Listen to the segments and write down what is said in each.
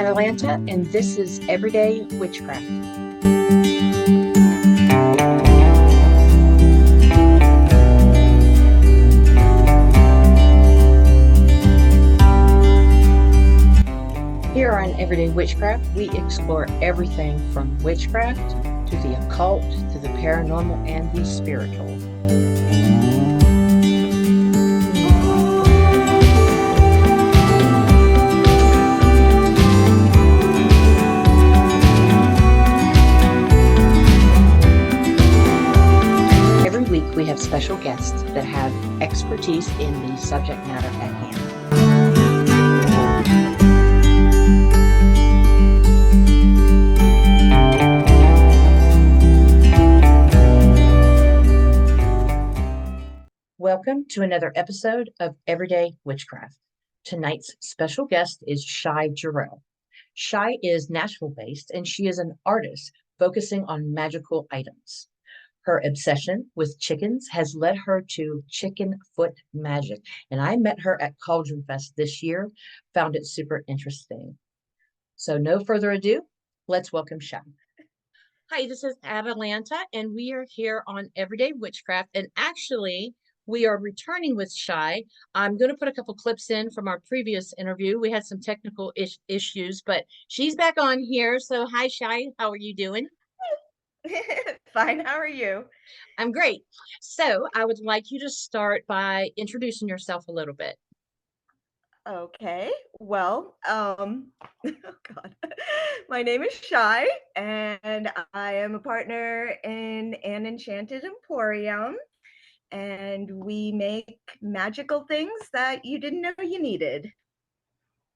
Atalanta, and this is Everyday Witchcraft. Here on Everyday Witchcraft, we explore everything from witchcraft to the occult to the paranormal and the spiritual. Every week we have special guests that have expertise in the subject matter at hand. Welcome to another episode of Everyday Witchcraft. Tonight's special guest is Shy Jarrell. Shy is Nashville-based, and she is an artist focusing on magical items. Her obsession with chickens has led her to chicken foot magic, and I met her at Cauldron Fest this year, found it super interesting. So no further ado, let's welcome Shy. Hi, this is Atalanta, and we are here on Everyday Witchcraft, and actually, we are returning with Shy. I'm going to put a couple clips in from our previous interview. We had some technical issues, but she's back on here. So hi, Shy. How are you doing? Fine. How are you? I'm great. So I would like you to start by introducing yourself a little bit. Okay. Well, oh God. My name is Shy, and I am a partner in an enchanted emporium, and we make magical things that you didn't know you needed.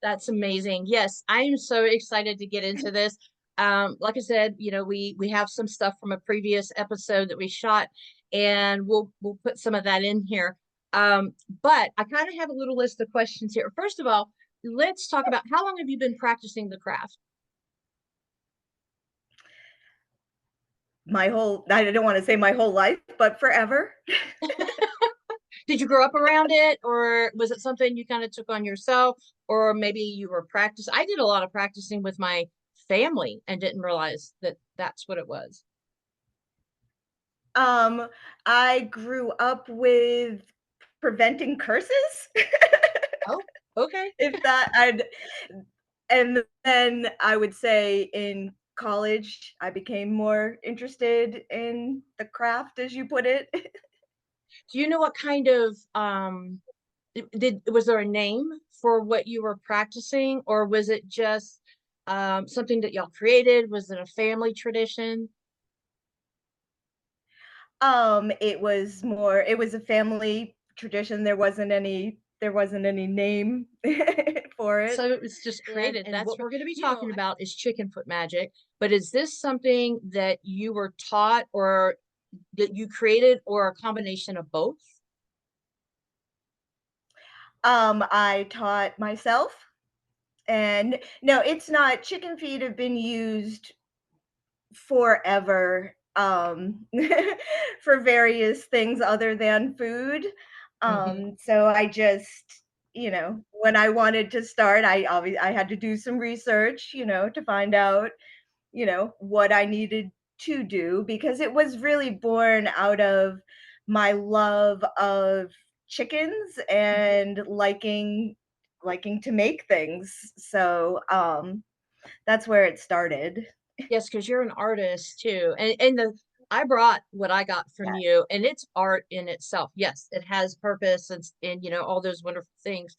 That's amazing. Yes, I am so excited to get into this. Like I said, we have some stuff from a previous episode that we shot, and we'll put some of that in here. But I kind of have a little list of questions here. First of all, let's talk about how long have you been practicing the craft? I don't want to say my whole life, but forever. Did you grow up around it, or was it something you kind of took on yourself, or maybe you were practicing? I did a lot of practicing with my family and didn't realize that that's what it was. Um, I grew up with preventing curses. Oh, okay. If that I'd And then I would say in college, I became more interested in the craft, as you put it. Do you know what kind of was there a name for what you were practicing, or was it just something that y'all created? Was it a family tradition? It was a family tradition. There wasn't any name for it. So it was just created. And That's what what we're going to be you know, talking about is chicken foot magic. But is this something that you were taught or that you created, or a combination of both? I taught myself, and no, it's not. Chicken feet have been used forever, for various things other than food. Mm-hmm. So I just, when I wanted to start, I had to do some research, to find out, what I needed to do, because it was really born out of my love of chickens and liking to make things. So that's where it started. Yes, because you're an artist too. And the I brought what I got from you, and it's art in itself. Yes, it has purpose and all those wonderful things,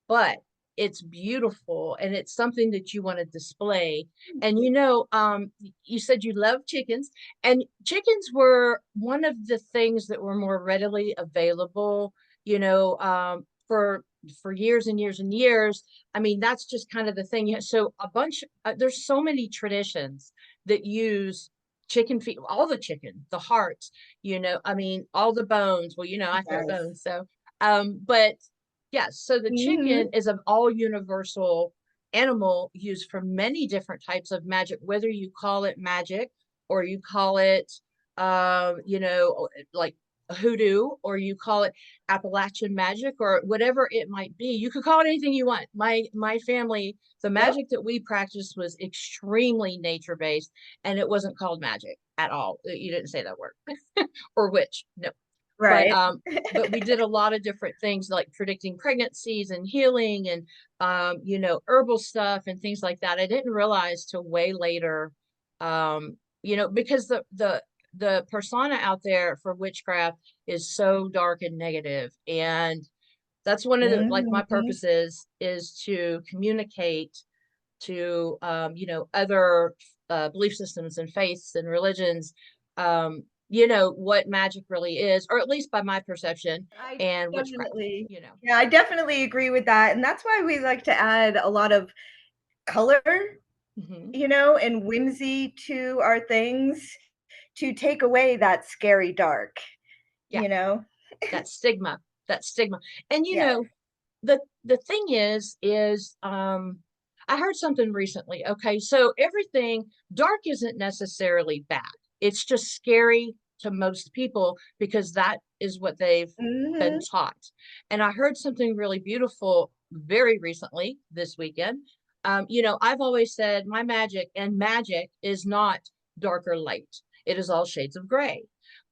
but it's beautiful and it's something that you want to display. And you said you love chickens, and chickens were one of the things that were more readily available, for years and years and years. I mean, that's just kind of the thing. So there's so many traditions that use chicken feet, all the chicken, the hearts, I mean, all the bones. Well, I have Yes. bones. So, but yes, so the chicken Mhm. is an all universal animal used for many different types of magic, whether you call it magic or you call it, like hoodoo, or you call it Appalachian magic, or whatever it might be. You could call it anything you want. My family, the Yep. magic that we practiced was extremely nature based, and it wasn't called magic at all. You didn't say that word. Or witch. No. But Right. but we did a lot of different things like predicting pregnancies and healing and herbal stuff and things like that. I didn't realize till way later, because the persona out there for witchcraft is so dark and negative, and that's one of the, like, my Mhm. purposes is to communicate to other belief systems and faiths and religions, what magic really is, or at least by my perception, I and witchcraft. definitely you know yeah, I definitely agree with that, and that's why we like to add a lot of color, hmm and whimsy to our things to take away that scary dark, yeah, you know? that stigma. And Yeah. the thing is I heard something recently. Okay, so everything dark isn't necessarily bad. It's just scary to most people because that is what they've been Mhm. taught. And I heard something really beautiful very recently this weekend. I've always said my magic is not dark or light. It is all shades of gray.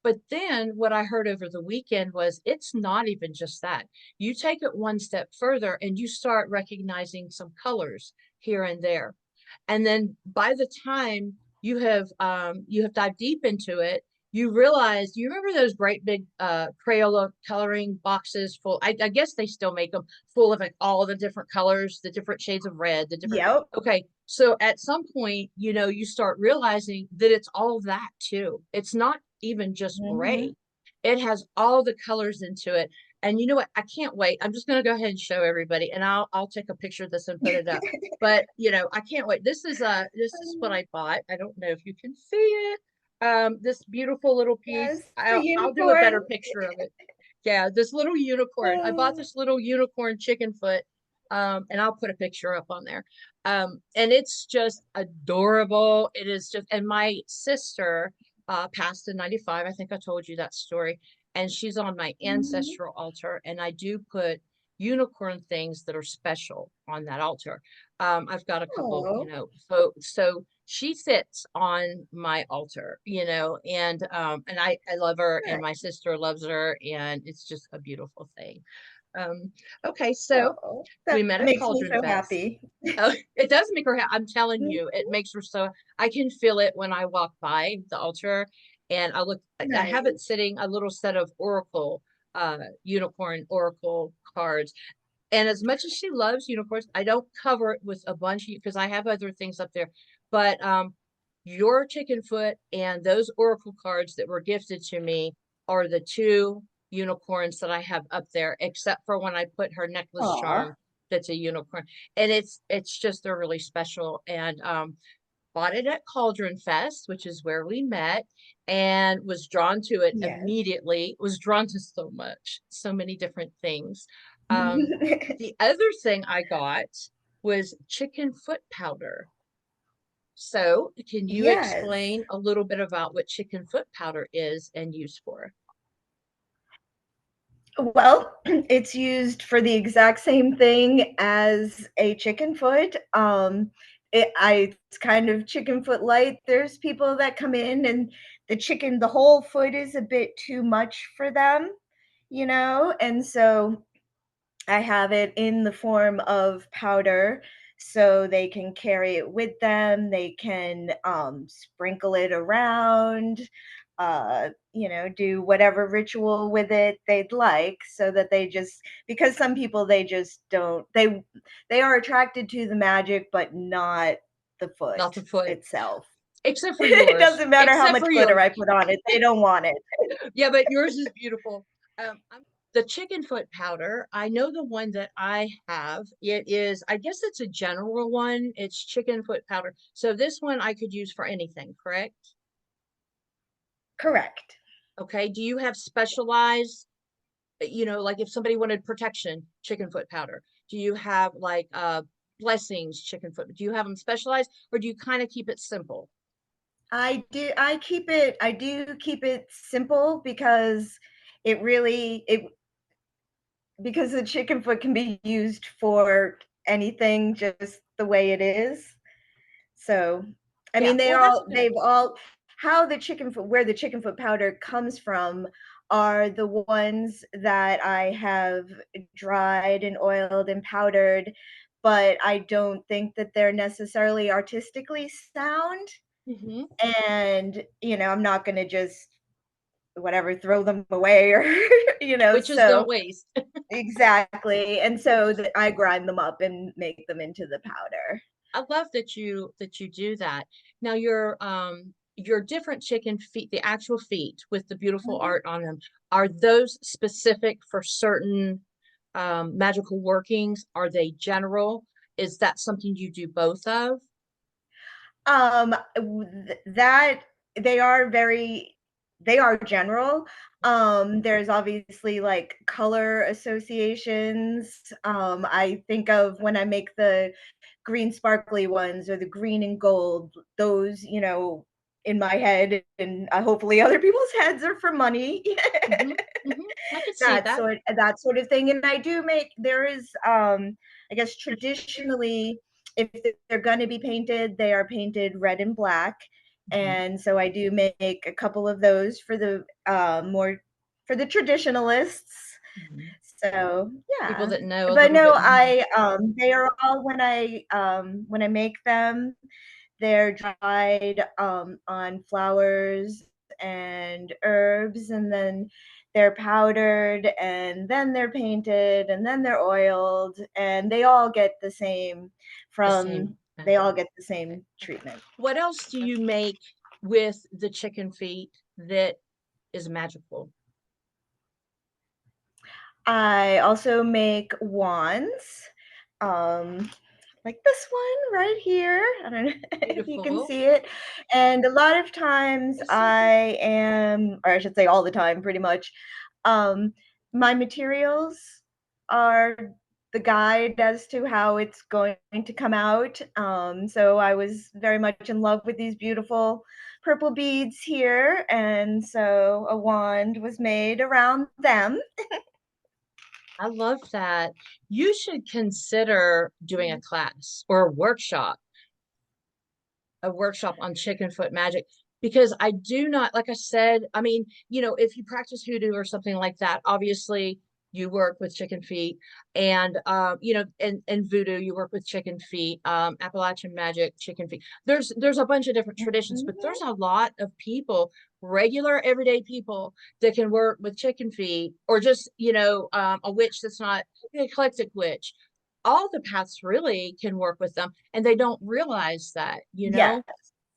But then what I heard over the weekend was it's not even just that. You take it one step further and you start recognizing some colors here and there. And then by the time you have dived deep into it, you realize, you remember those great big Crayola coloring boxes full, I guess they still make them, full of like all the different colors, the different shades of red, the different. Yep. Okay, so at some point, you start realizing that it's all that too. It's not even just Mhm. gray. It has all the colors into it. And you know what? I can't wait. I'm just going to go ahead and show everybody, and I'll take a picture of this and put it up. But I can't wait. This is what I bought. I don't know if you can see it. This beautiful little piece. Yes, the I'll do a unicorn. better picture of it. Yeah, this little unicorn. I bought Oh, this little unicorn chicken foot. And I'll put a picture up on there. And it's just adorable. It is just, and my sister passed in 95. I think I told you that story. And she's on my mhm. ancestral altar, and I do put unicorn things that are special on that altar. I've got a couple, Oh, so she sits on my altar, and I love her, and nice. my sister loves her, and it's just a beautiful thing. Okay, so Oh, we that met at makes me Cauldron so Fest. happy. Oh, it does make her happy. I'm telling Mhm. you, it makes her so. I can feel it when I walk by the altar, and I look. I have it Nice. sitting, a little set of unicorn oracle cards. And as much as she loves unicorns, I don't cover it with a bunch because I have other things up there. But your chicken foot and those oracle cards that were gifted to me are the two unicorns that I have up there, except for when I put her necklace Aw, charm that's a unicorn. And it's just, they're really special. And bought it at Cauldron Fest, which is where we met, and was drawn to it yes. immediately. Was drawn to so much, so many different things. The other thing I got was chicken foot powder. So, can you Yes. explain a little bit about what chicken foot powder is and used for? Well, it's used for the exact same thing as a chicken foot. It's kind of chicken foot light. There's people that come in and the whole foot is a bit too much for them, and so I have it in the form of powder so they can carry it with them. They can sprinkle it around, do whatever ritual with it they'd like so that because some people they just don't, they are attracted to the magic, but not the foot Not the foot, itself. except for It yours. doesn't matter how Except much for glitter yours. I put on it, they don't want it. Yeah, but yours is beautiful. The chicken foot powder, I know the one that I have. It is, I guess it's a general one. It's chicken foot powder. So this one I could use for anything, correct? Correct. Okay. Do you have specialized, like if somebody wanted protection, chicken foot powder? Do you have like blessings, chicken foot? Do you have them specialized, or do you kind of keep it simple? I do keep it simple because it really it because the chicken foot can be used for anything just the way it is. So, I Yeah, mean, well, that's a good they've idea. all how the chicken foot where the chicken foot powder comes from are the ones that I have dried and oiled and powdered, but I don't think that they're necessarily artistically sound. Hmm. And, I'm not gonna just whatever, throw them away or, Witches don't so waste. exactly. And so Witches. that I grind them up and make them into the powder. I love that you do that. Now your different chicken feet, the actual feet with the beautiful Mhm. art on them, are those specific for certain magical workings? Are they general? Is that something you do both of? That they are general. There's obviously like color associations. I think of when I make the green sparkly ones or the green and gold, those, in my head and hopefully other people's heads are for money. Hmm. Hmm. I could see that. That sort of thing. And I do make there is I guess traditionally if they're going to be painted, they are painted red and black. Hmm. And so I do make a couple of those for the more for the traditionalists. Hmm. So People yeah. that know a But little no, bit more. I they are all when I make them, they're dried on flowers and herbs, and then they're powdered, and then they're painted, and then they're oiled, and The same. they all get the Okay. same treatment. What else do you make with the chicken feet that is magical? I also make wands. Um, like this one right here. I don't know if you can Beautiful. see it. And a lot of times I see that. I am, or I should say all the time, pretty much, um, my materials are the guide as to how it's going to come out. So I was very much in love with these beautiful purple beads here. And so a wand was made around them. I love that. You should consider doing a class or a workshop on chicken foot magic, because I do not, like I said, I mean, if you practice hoodoo or something like that, obviously you work with chicken feet, and and voodoo you work with chicken feet, Appalachian magic, chicken feet. There's a bunch of different traditions, but there's Mhm. a lot of people, regular everyday people, that can work with chicken feet, or just a witch that's not an eclectic witch. All the paths really can work with them, and they don't realize that, Yeah.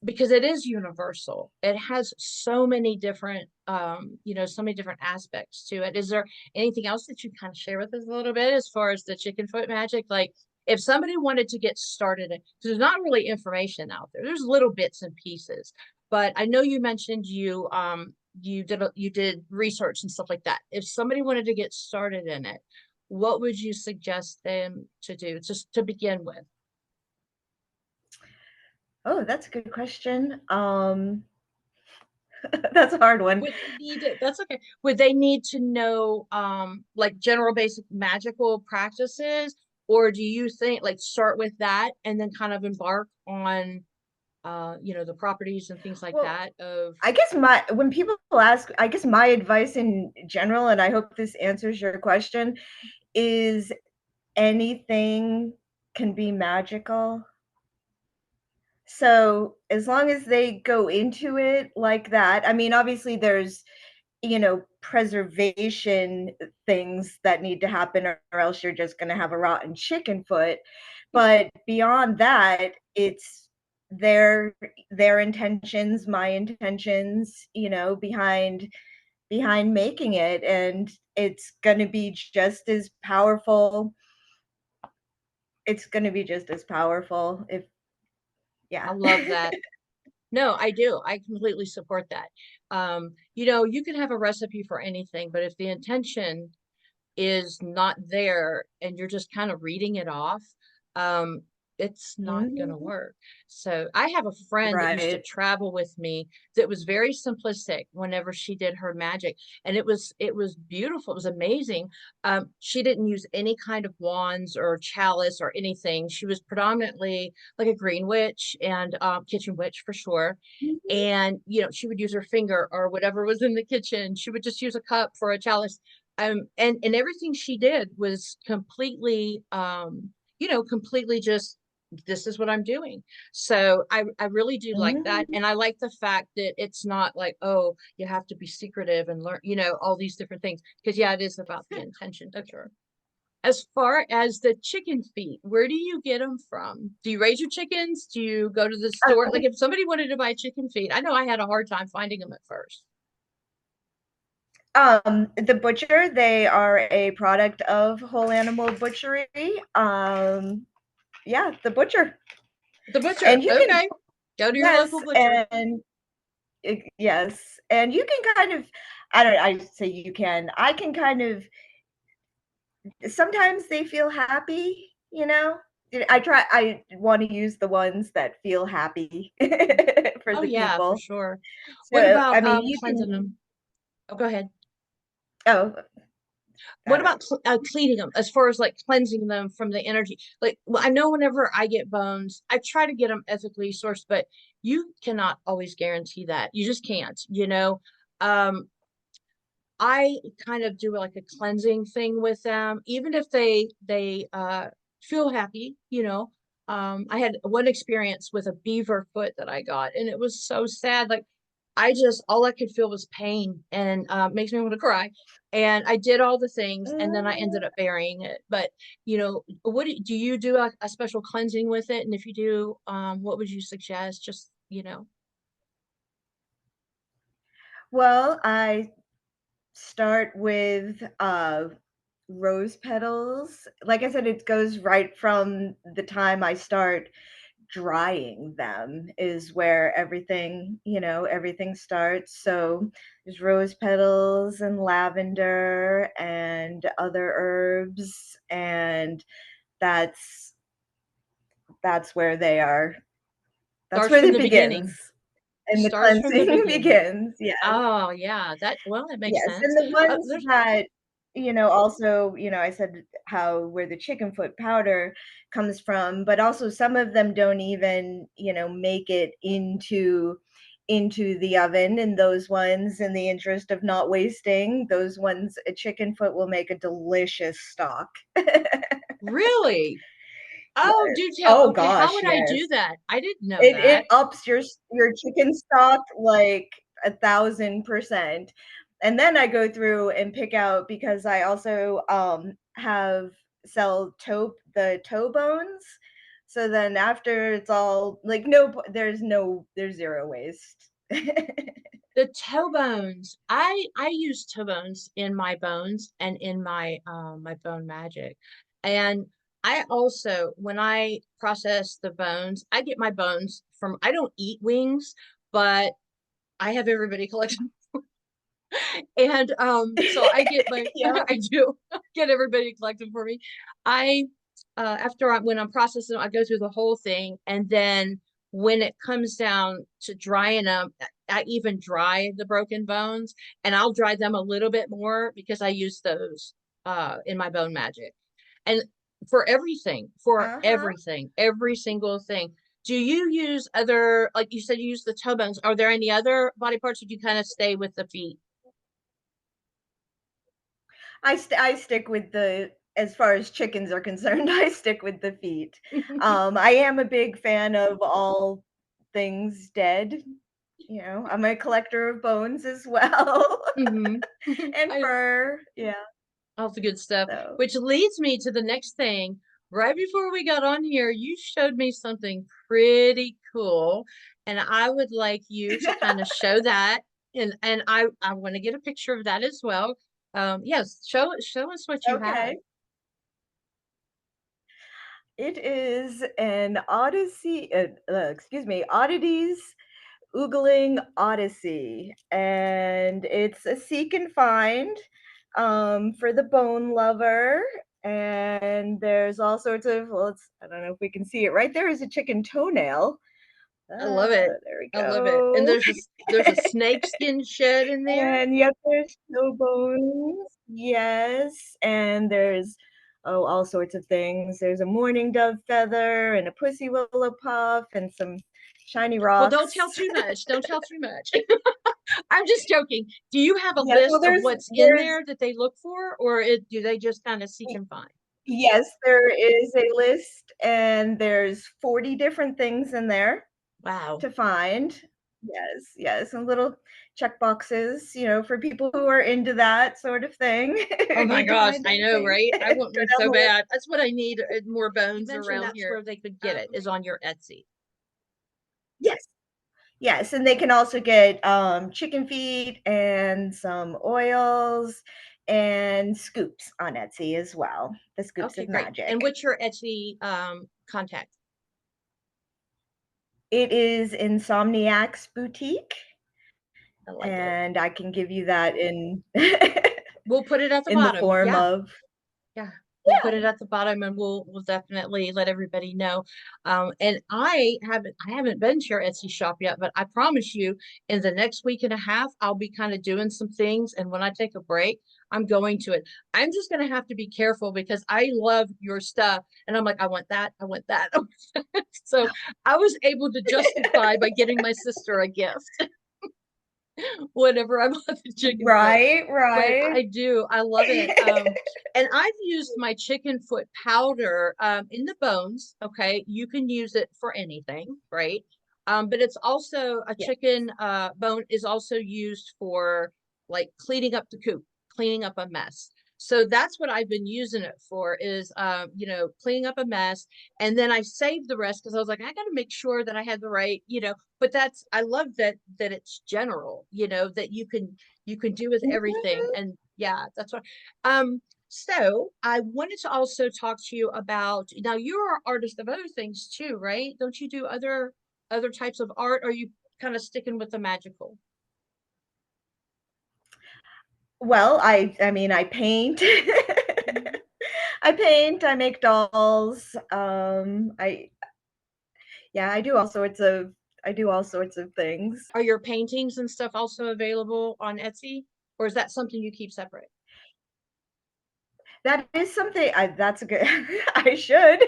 because it is universal. It has so many different so many different aspects to it. Is there anything else that you kind of share with us a little bit as far as the chicken foot magic? Like, if somebody wanted to get started, because there's not really information out there, there's little bits and pieces, but I know you mentioned you did research and stuff like that. If somebody wanted to get started in it, what would you suggest them to do just to begin with? Oh, that's a good question. That's a hard one. Would they need to, that's okay. Would they need to know like general basic magical practices? Or do you think like start with that and then kind of embark on the properties and things like Well, that of I guess my when people ask, I guess my advice in general, and I hope this answers your question, is anything can be magical. So as long as they go into it like that, I mean, obviously there's preservation things that need to happen, or else you're just going to have a rotten chicken foot. But beyond that, it's their their intentions, my intentions, behind making it, and it's going to be just as powerful. It's going to be just as powerful if I yeah. love that. No, I do. I completely support that. You can have a recipe for anything, but if the intention is not there and you're just kind of reading it off, um, it's not gonna Mhm. work. So I have a friend that used to Right. travel with me that was very simplistic whenever she did her magic, and it was beautiful. It was amazing. She didn't use any kind of wands or chalice or anything. She was predominantly like a green witch and kitchen witch for sure. Mhm. And she would use her finger or whatever was in the kitchen. She would just use a cup for a chalice. And everything she did was completely completely just, this is what I'm doing. So I really do like that. Mhm. And I like the fact that it's not like, oh, you have to be secretive and learn, all these different things. Because yeah, it is about the intention. That's sure. As far as the chicken feet, where do you get them from? Do you raise your chickens? Do you go to the store? Like if somebody wanted to buy chicken feet, I know I had a hard time finding them at first. The butcher, they are a product of Whole Animal Butchery. Yeah, the butcher. The butcher. And you can, Okay. Go to your yes, local butcher. and yes, and you can kind of, I don't, I say you can, I can kind of, sometimes they feel happy, you know? I want to use the ones that feel happy for Oh the yeah, for people. sure. What So, I about mean, you cleansing can, them? Oh, go ahead. oh, I What don't, about cleaning them as far as like cleansing them from the energy? Like, well, I know whenever I get bones, I try to get them ethically sourced, but you cannot always guarantee that. You just can't. I kind of do like a cleansing thing with them, even if they feel happy. I had one experience with a beaver foot that I got, and it was so sad. Like I just all I could feel was pain, and makes me want to cry. And I did all the things, and then I ended mm, up burying it. But what do you do a special cleansing with it? And if you do, what would you suggest? Just. well, I start with rose petals. Like I said, it goes right from the time I start drying them is where everything, everything starts. So there's rose petals and lavender and other herbs, and that's that's where they are. That's Starts where from it the beginning. begins. And the Starts from the cleansing beginning. begins. Yeah. Oh, yeah, that makes Yes, and sense. the ones There's that, also, I said how where the chicken foot powder comes from, but also some of them don't even, make it into the oven, and those ones, in the interest of not wasting, those ones, a chicken foot will make a delicious stock. really. Oh, Yes. do tell. Oh Okay, how gosh, would I do yes. that? I didn't know It that. ups your chicken stock like 1,000%. And then I go through and pick out, because I also, have sell the toe bones. So then after it's all like, there's zero waste. The toe bones. I use toe bones in my bones and in my bone magic. And I also when I process the bones, I get my bones from I don't eat wings, but I have everybody collect. And so I get my Yeah. I do get everybody to collect them for me. I when I'm processing them, I go through the whole thing, and then when it comes down to drying them, I even dry the broken bones, and I'll dry them a little bit more because I use those in my bone magic. And for Uh-huh. everything, every single thing. Do you use other, like you said, you use the toe bones? Are there any other body parts, or do you kind of stay with the feet? I stick with the, as far as chickens are concerned, I stick with the feet. I am a big fan of all things dead. I'm a collector of bones as well. Hmm. And I fur. Yeah. all the good stuff, So, which leads me to the next thing. Right before we got on here, you showed me something pretty cool, and I would like you to kind of show that, and I want to get a picture of that as well. Yes, show us what you have. okay. It is an Odyssey, excuse me, Oddities Oogling Odyssey, and it's a seek and find, for the bone lover. And there's all sorts of, well, I don't know if we can see it. Right there is a chicken toenail. I love it. There we I love it. And go. there's a snake skin shed in there. And yep, there's snow bones. Yes. And there's, oh, all sorts of things. There's a mourning dove feather and a pussy willow puff and some shiny Well, don't rocks. tell too much. Don't tell too much. I'm just joking. Do you have a Yes, well, list of what's in there's there that they look for, or do they just kind of seek and find? yes, there is a list, and there's 40 different things in there Wow. to find. Yes, yes, and little check boxes, for people who are into that sort of thing, Oh who my need to gosh, find I know, anything. right? I Go want one down so the list. bad. That's what I need, more You bones mentioned around that's here. where Where they could get it is on your Etsy. yes, yes, and they can also get, chicken feet and some oils and scoops on Etsy as well, the scoops Okay, of great. And magic. what's your Etsy contact? It is Insomniac's Boutique, I like it. and I can give you that in We'll put it at the in the bottom. form Yeah. of Yeah, we'll put yeah. it at the bottom and we'll definitely let everybody know. And I haven't been to your Etsy shop yet, but I promise you in the next week and a half, I'll be kind of doing some things. And when I take a break, I'm going to it. I'm just gonna have to be careful because I love your stuff. And I'm like, I want that, I want that. So I was able to justify by getting my sister a gift whenever I bought the chicken foot. Right, But right. I do, I love it. And I've used my chicken foot powder in the bones. Okay, you can use it for anything, right? But it's also a Yeah. chicken bone is also used for like cleaning up the coop, cleaning up a mess. So that's what I've been using it for is cleaning up a mess. And then I saved the rest because I was like, I got to make sure that I had the right, but that's I love that it's general, that you can do with everything. Mhm. And yeah, that's what so I wanted to also talk to you about now you're an artist of other things too, right? Don't you do other types of art? Or are you kind of sticking with the magical? Well, I mean, I paint. Mhm. I paint, I make dolls, yeah, I do all sorts of things. Are your paintings and stuff also available on Etsy? Or is that something you keep separate? That is something that's a good I should.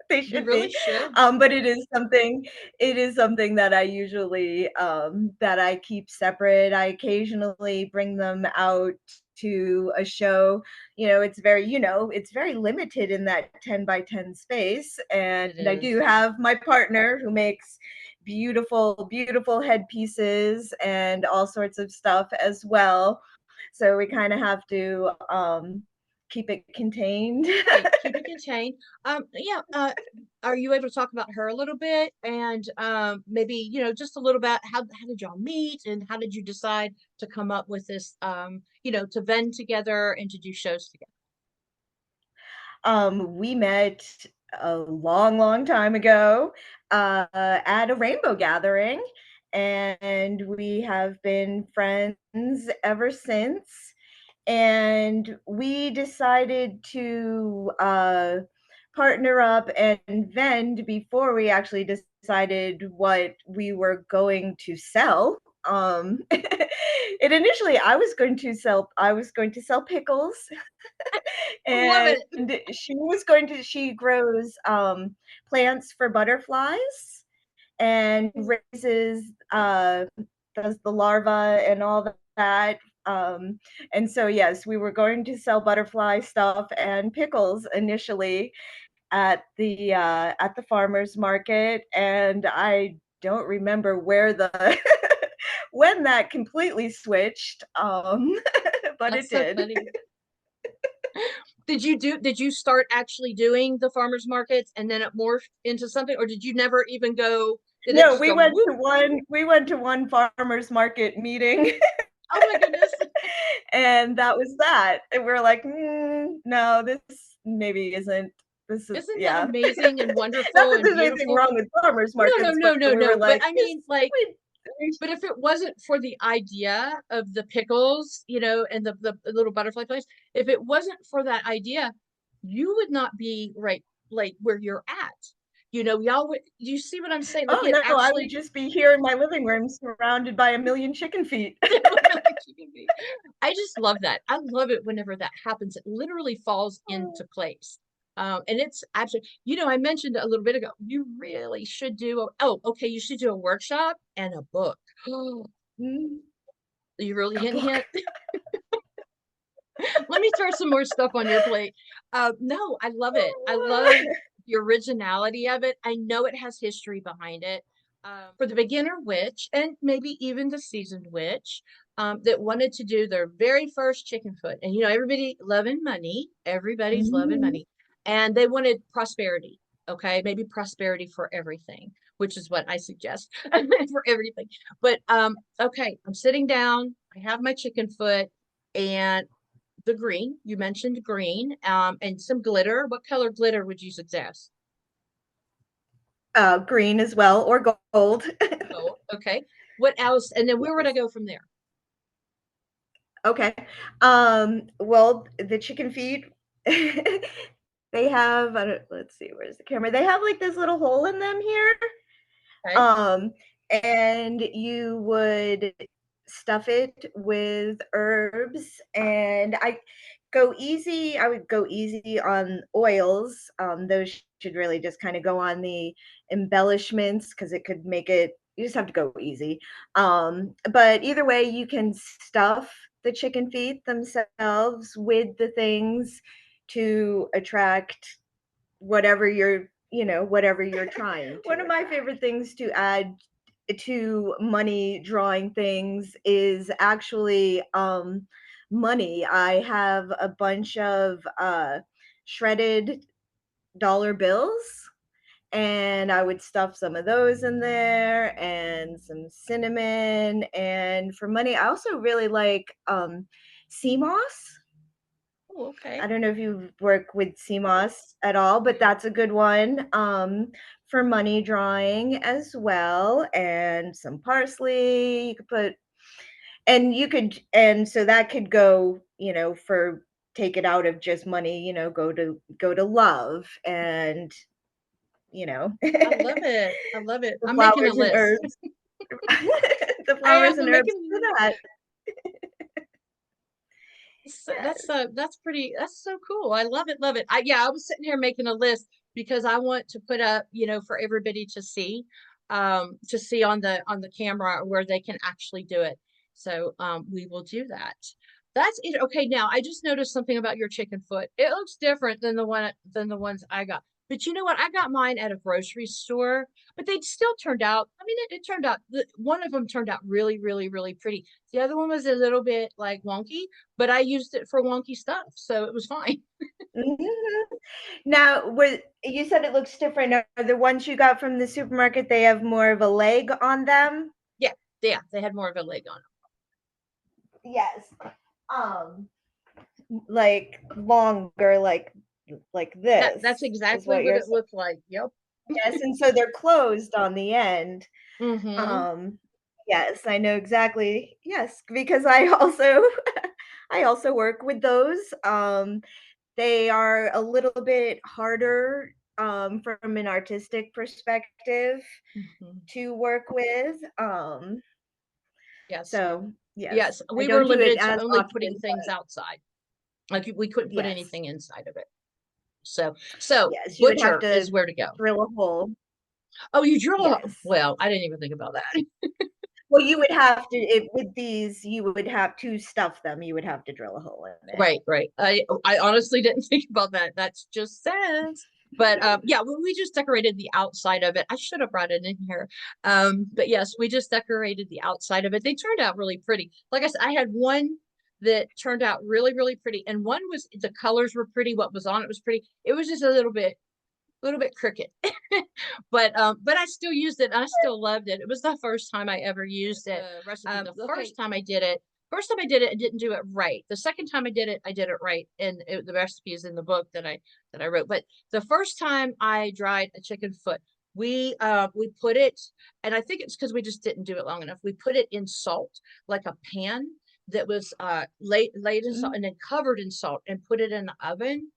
They You should really be. should. But it is something that I usually, that I keep separate. I occasionally bring them out to a show. It's very limited in that 10 by 10 space, and It I do is. have my partner who makes beautiful, beautiful headpieces and all sorts of stuff as well. So we kind of have to keep it contained. Right, keep it contained. Yeah, are you able to talk about her a little bit and maybe, just a little bit how did y'all meet and how did you decide to come up with this to vend together and to do shows together? We met a long, long time ago at a rainbow gathering, and we have been friends ever since. And we decided to partner up and vend before we actually decided what we were going to sell. It initially I was going to sell pickles, I love and it. she grows plants for butterflies and raises does the larva and all that. And so yes, we were going to sell butterfly stuff and pickles initially at the farmers market, and I don't remember where the when that completely switched, but That's it so did. funny. Did you start actually doing the farmers markets and then it morphed into something, or did you never even go, did it No, just go whoop? we went to one farmers market meeting, Oh my goodness. and that was that. And we're like, no, this maybe isn't. This is Isn't that yeah. amazing and Not wonderful that and there's anything beautiful? wrong with farmers No, no, markets, no, but no, we were no. But like, I mean, like, But if it wasn't for the idea of the pickles, and the little butterfly place, if it wasn't for that idea, you would not be right like where you're at. Y'all would, you see what I'm saying? Like Oh it no, I would actually just be here in my living room surrounded by a million chicken feet. I just love that. I love it whenever that happens. It literally falls into place. And it's absolutely, I mentioned a little bit ago, you really should do okay, you should do a workshop and a book. Mm, You really a hint. book. Let me throw some more stuff on your plate. No, I love it. I love the originality of it. I know it has history behind it. For the beginner witch and maybe even the seasoned witch that wanted to do their very first chicken foot. And everybody loving money, everybody's loving Mhm. money. And they wanted prosperity. Okay, maybe prosperity for everything, which is what I suggest for everything. But okay, I'm sitting down, I have my chicken foot, and the green, you mentioned green, and some glitter. What color glitter would you suggest? Green as well, or gold. Gold. Okay. What else? And then where would I Yes. go from there? Okay. Well, the chicken feet, they have, I don't, let's see, where's the camera? They have like this little hole in them here. Okay. Um, and you would stuff it with herbs, and I would go easy on oils. Those should really just kind of go on the embellishments because it could make it, you just have to go easy. But either way, you can stuff the chicken feet themselves with the things to attract whatever you're trying to. One of my favorite things to add to money drawing things is actually money. I have a bunch of shredded dollar bills, and I would stuff some of those in there and some cinnamon. And for money, I also really like sea moss. Oh, okay. I don't know if you work with CMOS at all, but that's a good one for money drawing as well. And some parsley you could put, and so that could go, for take it out of just money, go to love and, I love it. I love it. the I'm making a flowers and list. herbs, the I am flowers and I'm herbs making for that. that's Yes. that's pretty, that's so cool. I love it, love it. I was sitting here making a list because I want to put up, for everybody to see on the camera where they can actually do it. So we will do that. That's it. Okay, now I just noticed something about your chicken foot. It looks different than the ones I got. But you know what? I got mine at a grocery store, but they still turned out. I mean, it turned out, one of them turned out really, really, really pretty. The other one was a little bit like wonky, but I used it for wonky stuff, so it was fine. Mhm. Now, were you said it looks different. Are the ones you got from the supermarket, they have more of a leg on them? Yeah, yeah, they had more of a leg on Yes. Um, like longer, like them. That's this is exactly what what you're it saying. looked like. Yep. Yes, and so they're closed on the end. Mm-hmm. Um, yes, I know exactly. Yes, because I also I also work with those. They are a little bit harder from an artistic perspective Mm-hmm. to work with. Yes. So yes, Yes. I We were don't do it limited to as only putting often, things but outside. Like we couldn't put yes, anything inside of it. So yes, you would have butcher to is where to go. drill a hole. Oh, you drill Yes. well, I didn't even think about that. Well, you would have to with these, you would have to stuff them. You would have to drill a hole in it. Right, right. I honestly didn't think about that. That's just sense. But yeah, we just decorated the outside of it. I should have brought it in here. But yes, we just decorated the outside of it. They turned out really pretty. Like I said, I had one that turned out really, really pretty, and one was, the colors were pretty. What was on it was pretty. It was just a little bit crooked. But I still used it. And I still loved it. It was the first time I ever used it. Recipe. The first time I did it, I didn't do it right. The second time I did it right, and the recipe is in the book that I wrote. But the first time I dried a chicken foot, We put it, and I think it's because we just didn't do it long enough. We put it in salt, like a pan that was laid in salt Mm. and then covered in salt and put it in the oven.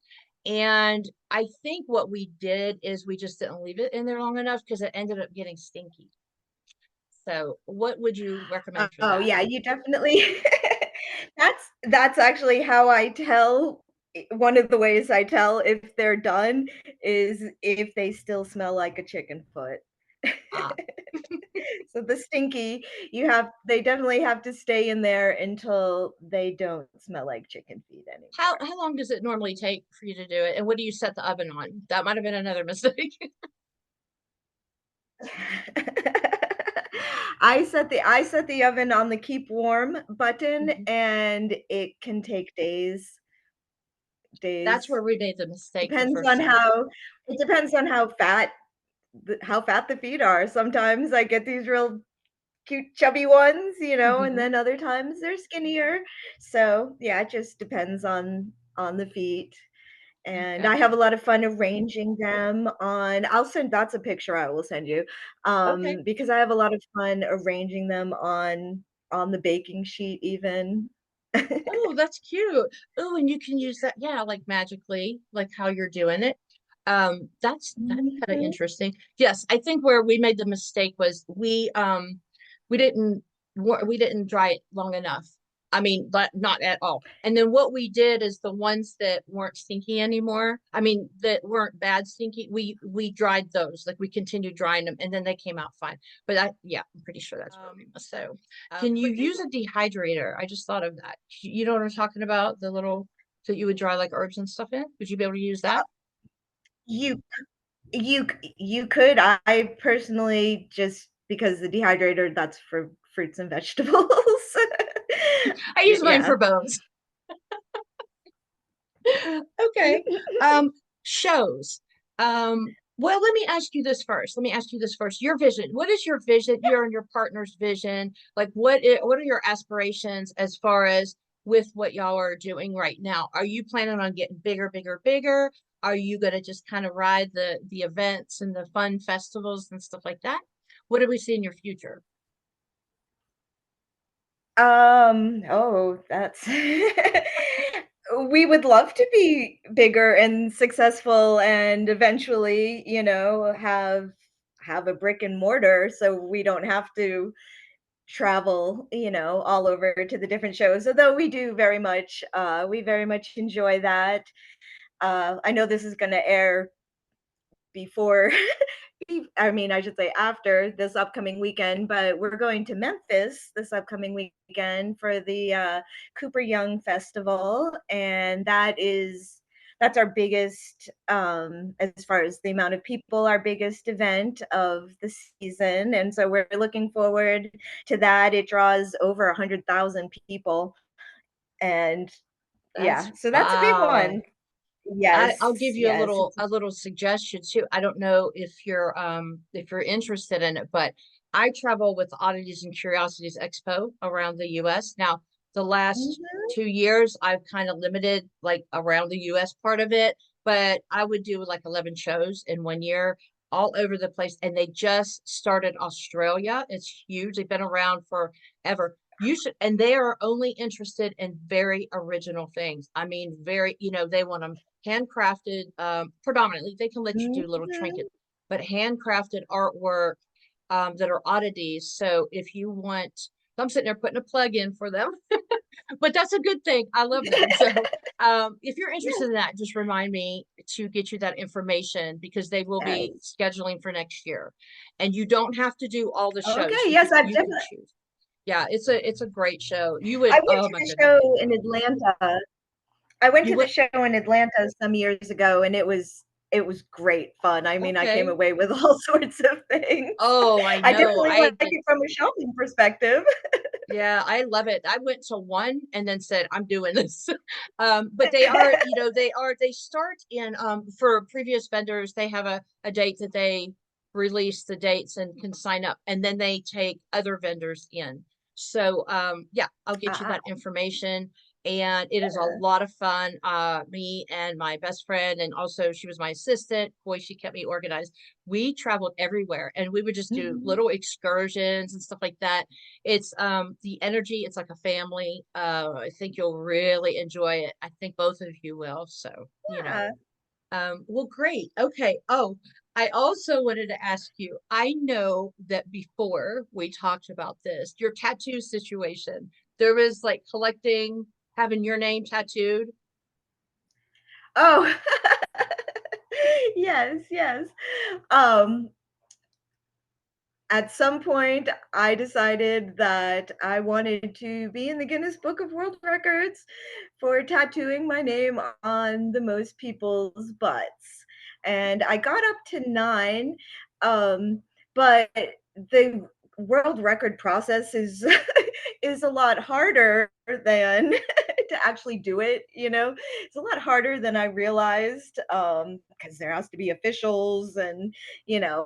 And I think what we did is we just didn't leave it in there long enough because it ended up getting stinky. So what would you recommend for Oh, that? yeah, you definitely that's actually how I tell one of the ways I tell if they're done is if they still smell like a chicken foot. Ah, So the stinky, they definitely have to stay in there until they don't smell like chicken feet anymore. how long does it normally take for you to do it? And what do you set the oven on? That might have been another mistake. I set the oven on the keep warm button, Mhm. and it can take That's days. where we made the mistake the Depends first on time. how fat the feet are. Sometimes I get these real cute chubby ones, and Mhm. then other times they're skinnier. So, yeah, it just depends on the feet. And I Gotcha. have a lot of fun arranging them on I'll send that's a picture I will send you, Okay. because I have a lot of fun arranging them on the baking sheet even. Oh, that's cute. Oh, and you can use that, yeah, like magically, like how you're doing it. That's kind of Mhm. interesting. Yes, I think where we made the mistake was we didn't we didn't dry it long enough. I mean, but not at all. And then what we did is the ones that weren't stinky anymore, I mean, that weren't bad stinky, we dried those. Like we continued drying them and then they came out fine. But yeah, I'm pretty sure that's where we must. So can you But use a dehydrator? I just thought of that. You know what I'm talking about? The little that you would dry like herbs and stuff in? Would you be able to use that? you you could. I personally just because the dehydrator, that's for fruits and vegetables. I use mine Yeah. for bones. Okay. Um, Shows. Well, let me ask you this first. Let me ask you this first. Your vision. What is your vision? Your and your partner's vision. Like what are your aspirations as far as with what y'all are doing right now? Are you planning on getting bigger, bigger, bigger? Are you gonna just kind of ride the events and the fun festivals and stuff like that? What do we see in your future? Oh, that's we would love to be bigger and successful and eventually, have a brick and mortar so we don't have to travel, all over to the different shows. Although we very much enjoy that. I know this is gonna air before I mean, I should say after this upcoming weekend, but we're going to Memphis this upcoming weekend for the Cooper Young Festival, and that's our biggest, as far as the amount of people, our biggest event of the season, and so we're looking forward to that. It draws over 100,000 people, and That's yeah, so that's a big wow. one. Yes, I'll give you yes. a little suggestion too. I don't know if you're interested in it, but I travel with Oddities and Curiosities Expo around the US. Now, the last Mhm. 2 years I've kind of limited like around the US part of it, but I would do like 11 shows in 1 year all over the place. And they just started Australia. It's huge. They've been around forever. You should, and they are only interested in very original things. I mean, very, they want them handcrafted, predominantly. They can let you do little Mhm. trinkets, but handcrafted artwork that are oddities. So if you want, I'm sitting there putting a plug in for them, but that's a good thing. I love them. So if you're interested in that, just remind me to get you that information because they will be Yes. scheduling for next year, and you don't have to do all the Okay, shows. yes, I've You can definitely choose. Yeah, it's a great show. You I would, went oh to my the goodness, show in Atlanta. I went you to the would. show in Atlanta some years ago, and it was great fun. I mean, I came Okay. away with all sorts of things. Oh, I I know. definitely I like did. it from a shopping perspective. Yeah, I love it. I went to one and then said, I'm doing this. But they are, they start in, for previous vendors, they have a date that they release the dates and can sign up, and then they take other vendors in. So, yeah, I'll get you Ah, that information. and it is a Yeah. lot of fun. Me and my best friend, and also she was my assistant. Boy, she kept me organized. We traveled everywhere, and we would just do Mhm. little excursions and stuff like that. It's the energy. It's like a family. I think you'll really enjoy it. I think both of you will. So, Yeah. well, great. Okay. Oh, I also wanted to ask you, I know that before we talked about this, your tattoo situation, there was like collecting, having your name tattooed. Oh. Yes, yes. Um, at some point, I decided that I wanted to be in the Guinness Book of World Records for tattooing my name on the most people's butts. And I got up to 9, um, but the world record process is is a lot harder than to actually do it, you know? It's a lot harder than I realized, because there has to be officials and,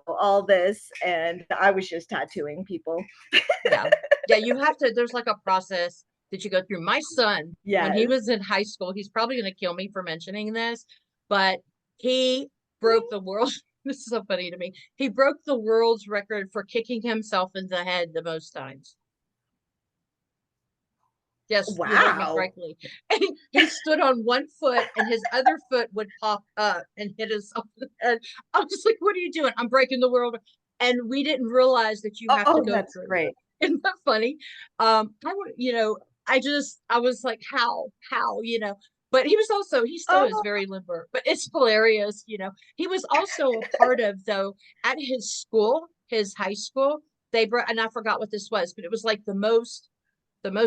all this, and I was just tattooing people. Yeah. Yeah, you have to, there's like a process that you go through. My son, when he Yes. was in high school, he's probably going to kill me for mentioning this, but he broke the world. This is so funny to me. He broke the world's record for kicking himself in the head the most times. Yes, you heard me Wow. correctly. He stood on one foot and his other foot would pop up and hit himself in the head. I was just like, what are you doing? I'm breaking the world. And we didn't realize that you have to Oh, go that's through that. great. Isn't that funny? I would, I was like, how, but he was also, he still is Oh, very limber, but it's hilarious. He was also a part of, though, at his school, his high school, they brought, and I forgot what this was, but it was like the most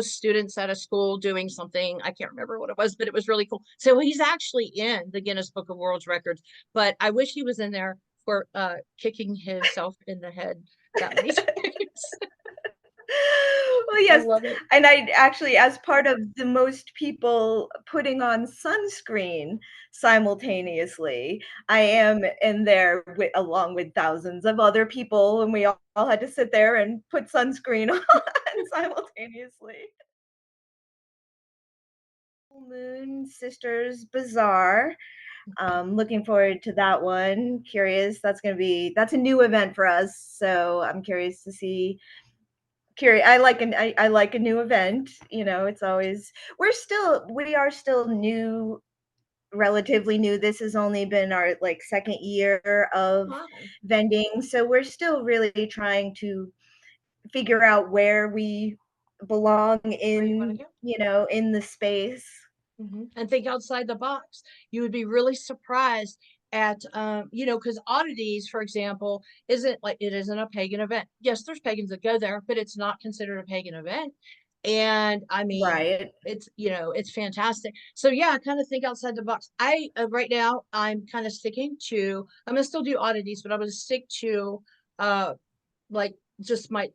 students at a school doing something. I can't remember what it was, but it was really cool. So he's actually in the Guinness Book of World Records, but I wish he was in there for kicking himself in the head that many times. well, I yes, love it. and I actually, as part of the most people putting on sunscreen simultaneously, I am in there with along with thousands of other people, and we all had to sit there and put sunscreen on simultaneously. Moon Sisters Bazaar. Looking forward to that one. Curious. That's a new event for us. So I'm curious to see. Curious. I like a new event. It's always we are still new, relatively new. This has only been our like second year of Wow. vending, so we're still really trying to figure out where we belong Where you want to in go? in the space. And think outside the box. You would be really surprised at, because oddities, for example, isn't like it isn't a pagan event. Yes, there's pagans that go there, but it's not considered a pagan event. And I mean, Right. it's fantastic. So yeah, I kind of think outside the box. I right now I'm kind of sticking to. I'm gonna still do oddities, but I'm gonna stick to uh like just my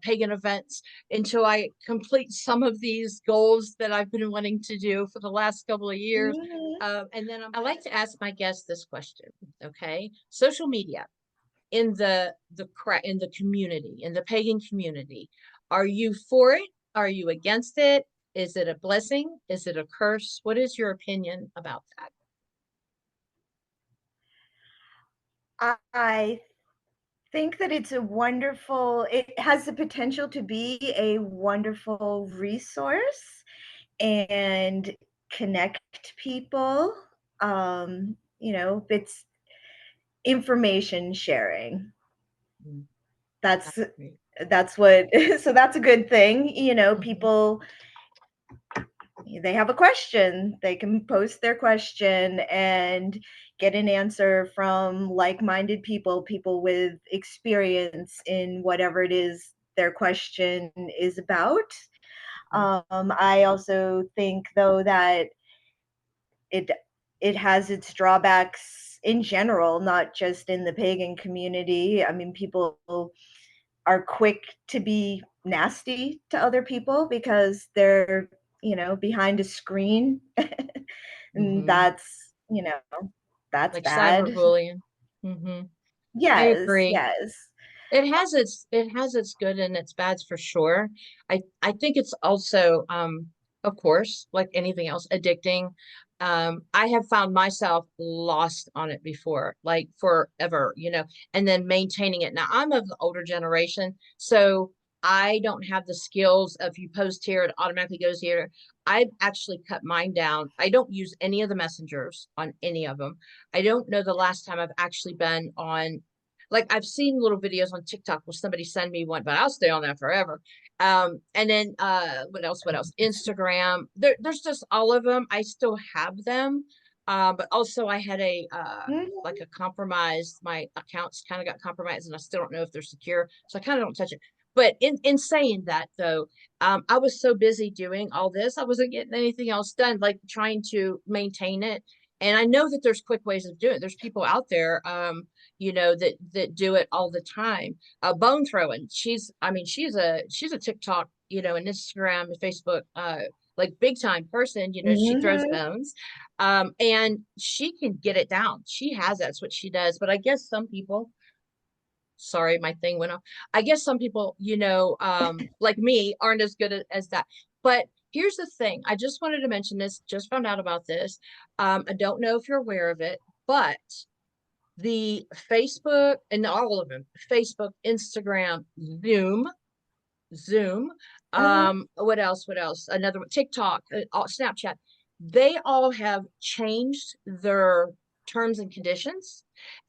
pagan events until I complete some of these goals that I've been wanting to do for the last couple of years. Mhm. And then I like to ask my guests this question. Okay, social media in the community, in the pagan community, are you for it? Are you against it? Is it a blessing? Is it a curse? What is your opinion about that? I think that it has the potential to be a wonderful resource and connect people. It's information sharing. Mm, That's that's great. that's what so that's a good thing. Mhm, People, they have a question, they can post their question and get an answer from like-minded people with experience in whatever it is their question is about. mhm, I also think though that it it has its drawbacks in general, not just in the pagan community. I mean, people are quick to be nasty to other people because they're, behind a screen. And mhm. that's Like bad. cyberbullying. Hmm. I Yes, agree. yes. It has its good and its bads for sure. I think it's also of course, like anything else, addicting. I have found myself lost on it before, like forever, and then maintaining it. Now, I'm of the older generation, so I don't have the skills of you post here, it automatically goes here. I've actually cut mine down. I don't use any of the messengers on any of them. I don't know the last time I've actually been on, like I've seen little videos on TikTok where somebody send me one, but I'll stay on that forever. And then what else? Instagram. There's just all of them. I still have them. But also I had a Mhm, like a compromise, my accounts kind of got compromised and I still don't know if they're secure. So I kind of don't touch it. But in saying that though, I was so busy doing all this, I wasn't getting anything else done, like trying to maintain it. And I know that there's quick ways of doing it. There's people out there, that do it all the time. Bone throwing. She's a TikTok, and Instagram and Facebook, like big time person. She throws mhm, bones, and she can get it down. That's what she does. But I guess some people, sorry, my thing went off. I guess some people, like me, aren't as good as that. But here's the thing. I just wanted to mention this. Just found out about this. I don't know if you're aware of it, but the Facebook and all of them, Facebook, Instagram, Zoom, uh-huh, what else? What else? Another one, TikTok, Snapchat. They all have changed their terms and conditions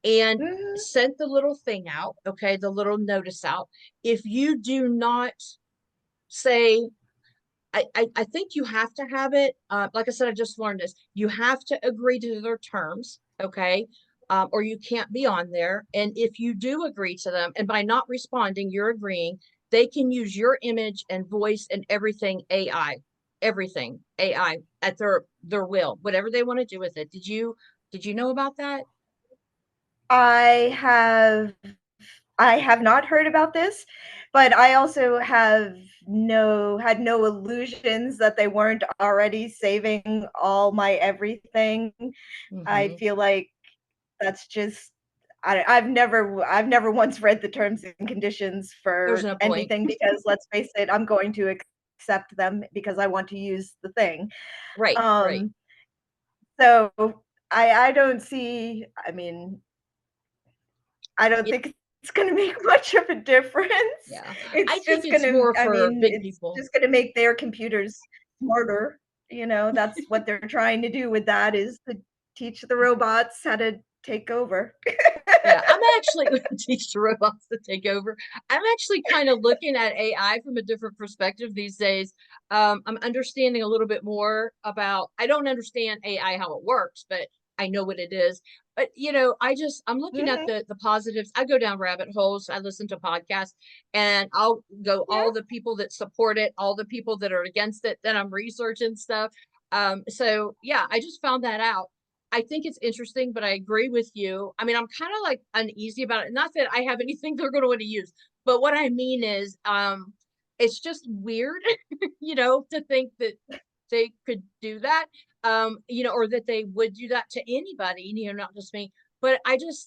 and mhm, sent the little thing out, okay, the little notice out. If you do not say, I think you have to have it. Like I said, I just learned this. You have to agree to their terms, okay? Or you can't be on there. And if you do agree to them, and by not responding, you're agreeing, they can use your image and voice and everything AI at their will, whatever they want to do with it. Did you know about that? I have I have not heard about this, but I also have had no illusions that they weren't already saving all my everything. I Hmm. feel like that's just I've never once read the terms and conditions There's for no point. anything because let's face it, I'm going to accept them because I want to use the thing. Right, right. Um, so I don't see, I mean, I don't Yeah, think it's gonna make much of a difference. yeah. I It's think just it's gonna more I for mean, big it's people. just gonna make their computers smarter, that's what they're trying to do with that is to teach the robots how to take over. Yeah, I'm actually going to teach the robots to take over. I'm actually kind of looking at AI from a different perspective these days. I'm understanding a little bit more about, I don't understand AI how it works, but I know what it is. But I'm looking at Mhm, the positives. I go down rabbit holes. I listen to podcasts and I'll go yeah, all the people that support it, all the people that are against it. Then I'm researching stuff. So yeah, I just found that out. I think it's interesting, but I agree with you. I mean, I'm kind of like uneasy about it. Not that I have anything they're going to want to use, but what I mean is, it's just weird, to think that they could do that, or that they would do that to anybody, not just me. But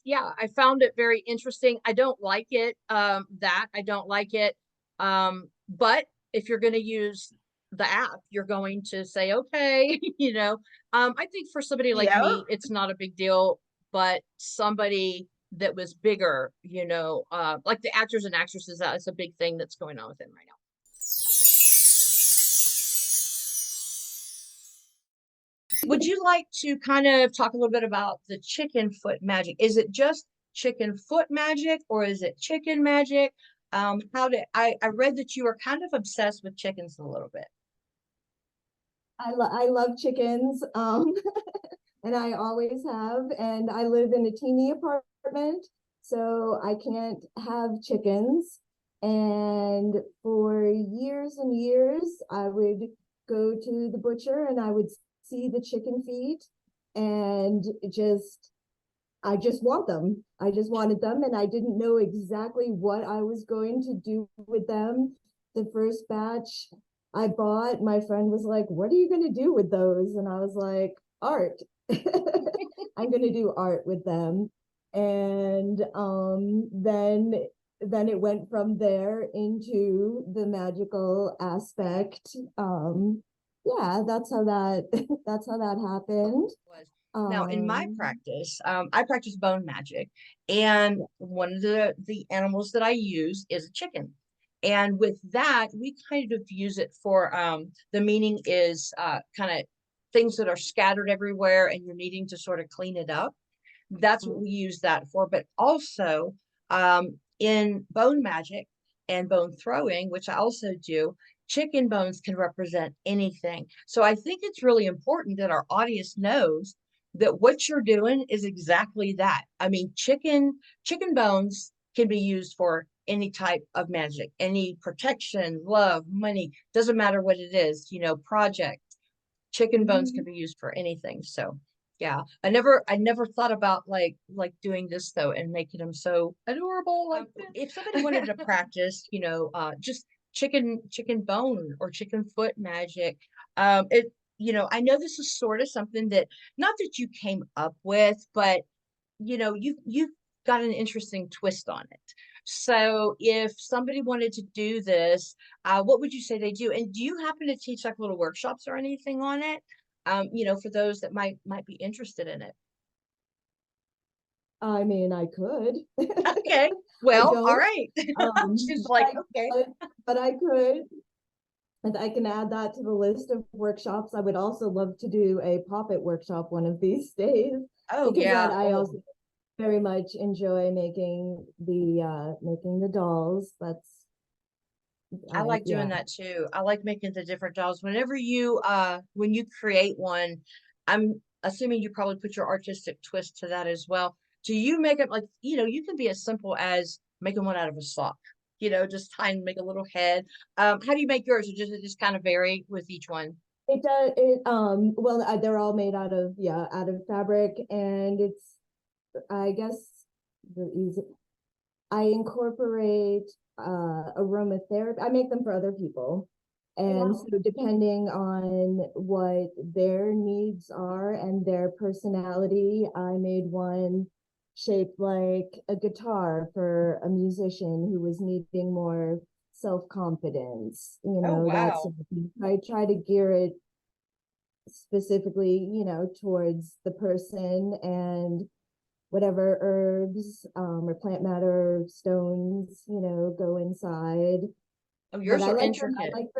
yeah, I found it very interesting. I don't like it. That I don't like it. But if you're going to use the app, you're going to say, okay, I think for somebody like yeah. me, it's not a big deal, but somebody that was bigger, like the actors and actresses, that's a big thing that's going on with them right now. Would you like to kind of talk a little bit about the chicken foot magic? Is it just chicken foot magic or is it chicken magic? I read that you are kind of obsessed with chickens a little bit. I love chickens, and I always have. And I live in a teeny apartment, so I can't have chickens. And for years and years, I would go to the butcher and I would see the chicken feet, and I just want them. I just wanted them, and I didn't know exactly what I was going to do with them. The first batch I bought, my friend was like, "What are you going to do with those?" And I was like, "Art." I'm going to do art with them. And then it went from there into the magical aspect. yeah, that's how that that's how that happened. Was. Now, in my Um, practice, I practice bone magic, and yeah. one of the animals that I use is a chicken. And with that, we kind of use it for the meaning is kind of things that are scattered everywhere, and you're needing to sort of clean it up. That's what we use that for. But also in bone magic and bone throwing, which I also do, chicken bones can represent anything. So I think it's really important that our audience knows that what you're doing is exactly that. I mean, chicken bones can be used for any type of magic, any protection, love, money, doesn't matter what it is, project. Chicken bones can Mhm. be used for anything. So yeah, I never thought about like doing this though and making them so adorable like this. If somebody wanted to practice, just chicken bone or chicken foot magic, I know this is sort of something that not that you came up with, but you've got an interesting twist on it. So if somebody wanted to do this, what would you say they do? And do you happen to teach like little workshops or anything on it? For those that might be interested in it. I mean, I could. Okay. I Well, all don't, right. She's but like, I okay. could, but I could. And I can add that to the list of workshops. I would also love to do a pop-it workshop one of these days Oh because yeah. I Oh, also very much enjoy making the dolls. That's I like doing yeah. that too. I like making the different dolls. When you create one, I'm assuming you probably put your artistic twist to that as well. Do you make it like, you can be as simple as making one out of a sock, just make a little head. How do you make yours? Or does it just kind of vary with each one? It does it well they're all made out of fabric, and it's I guess the easy I incorporate aromatherapy. I make them for other people. Oh, And wow. so depending on what their needs are and their personality, I made one shaped like a guitar for a musician who was needing more self-confidence, Oh, that wow. sort of thing. I try to gear it specifically, towards the person and whatever herbs or plant matter stones go inside. Oh, But yours are intricate. I like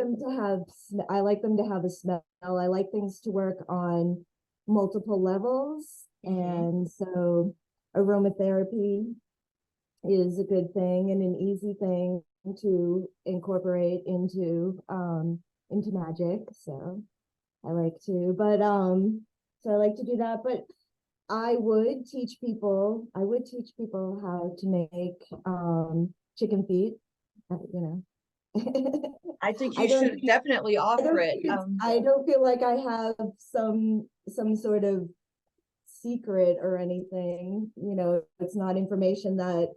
them to have a smell. I like things to work on multiple levels, Hmm. and so aromatherapy is a good thing and an easy thing to incorporate into magic. So I like to do that, but I would teach people how to make chicken feet, I think I you don't should definitely offer it. I don't feel like I have some sort of secret or anything. It's not information that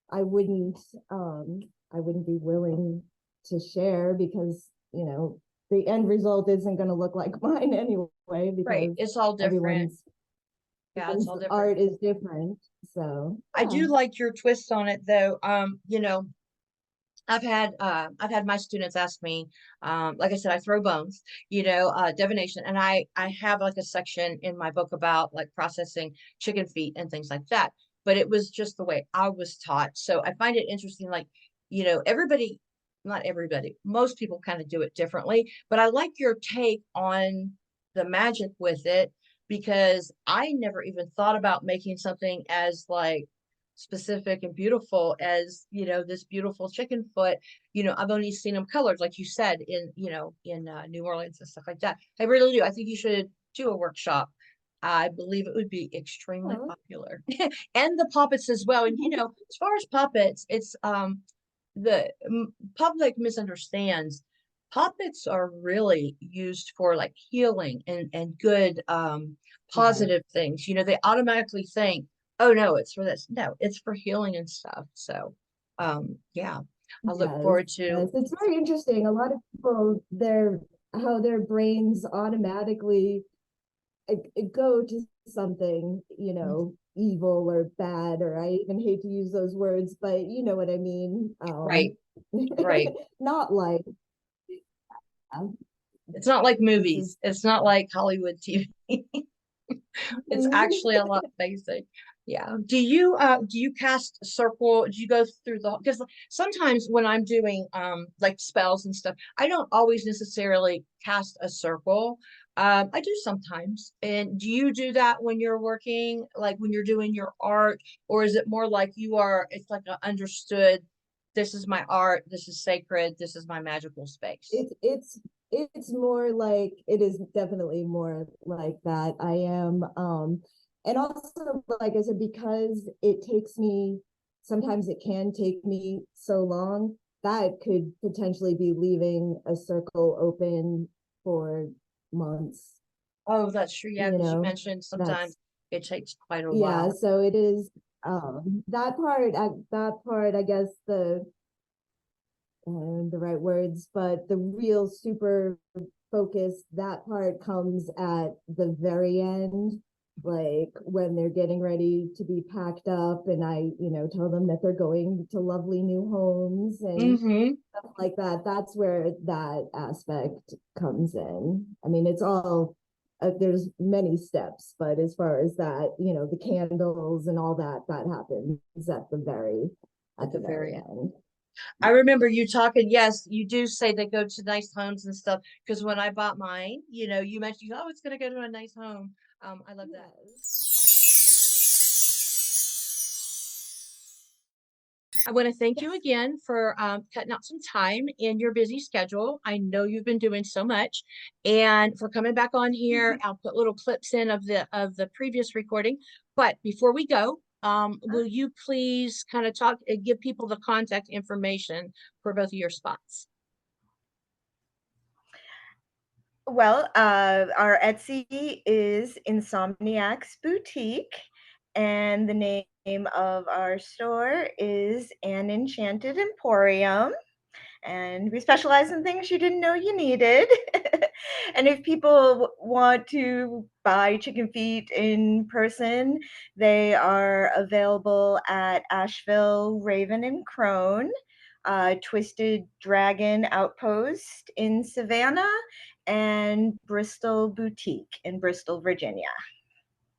I wouldn't um I wouldn't be willing to share because, the end result isn't going to look like mine anyway Right. because It's all different. everyone's Yeah, it's everyone's all different. art is different. So I yeah. do like your twist on it though. I've had my students ask me, like I said, I throw bones, divination, and I have like a section in my book about like processing chicken feet and things like that. But it was just the way I was taught. So I find it interesting, like, everybody, not everybody, most people kind of do it differently. But I like your take on the magic with it because I never even thought about making something as like specific and beautiful as this beautiful chicken foot. I've only seen them colored like you said in New Orleans and stuff like that. I really do. I think you should do a workshop. I believe it would be extremely Oh. popular. And the puppets as well. And as far as puppets, it's the public misunderstands puppets are really used for like healing and good Yeah. positive things. They automatically think, oh no, it's for this. No, it's for healing and stuff. So yeah, I look Yes, forward to. yes. It's very interesting. A lot of people, how their brains automatically go to something, evil or bad, or I even hate to use those words, but you know what I mean. Right, right. Not like It's not like this movies. is It's not like Hollywood TV. It's actually a lot basic. Yeah. Do you cast a circle? Do you go through the because sometimes when I'm doing like spells and stuff, I don't always necessarily cast a circle. I do sometimes. And do you do that when you're working, like when you're doing your art, or is it more like you are, it's like a understood, this is my art, this is sacred, this is my magical space. it's more like it is definitely more like that. I am and also like I said, because it takes me sometimes it can take me so long that could potentially be leaving a circle open for months, Oh, that's true. Yeah, you because you know. mentioned sometimes That's it takes quite a yeah, while. so it is that part I guess the right words, but the real super focus, that part comes at the very end, like when they're getting ready to be packed up and I, tell them that they're going to lovely new homes and Mm-hmm. stuff like that. That's where that aspect comes in. I mean, it's all there's many steps, but as far as that, the candles and all that, that happens At at the the very very end. end. I remember you talking. Yes, you do say they go to nice homes and stuff. Because when I bought mine, you mentioned, oh, it's going to go to a nice home. I love that. Yes. I want to thank you Yes. again for cutting out some time in your busy schedule. I know you've been doing so much, and for coming back on here. I'll put little clips in of the previous recording. But before we go, will you please kind of talk and give people the contact information for both of your spots? Well, our Etsy is Insomniacs Boutique, and the name of our store is An Enchanted Emporium. And we specialize in things you didn't know you needed. And if people want to buy chicken feet in person, they are available at Asheville, Raven and Crone, Twisted Dragon Outpost in Savannah, and Bristol Boutique in Bristol, Virginia.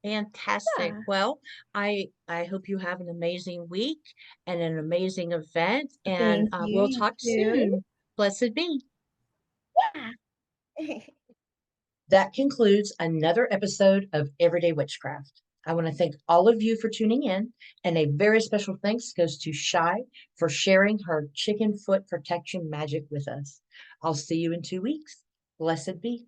Fantastic. Yeah. Well, I hope you have an amazing week and an amazing event, and Thank you. we'll You talk too. soon. Blessed be. Yeah. That concludes another episode of Everyday Witchcraft. I want to thank all of you for tuning in, and a very special thanks goes to Shy for sharing her chicken foot protection magic with us. I'll see you in 2 weeks. Blessed be.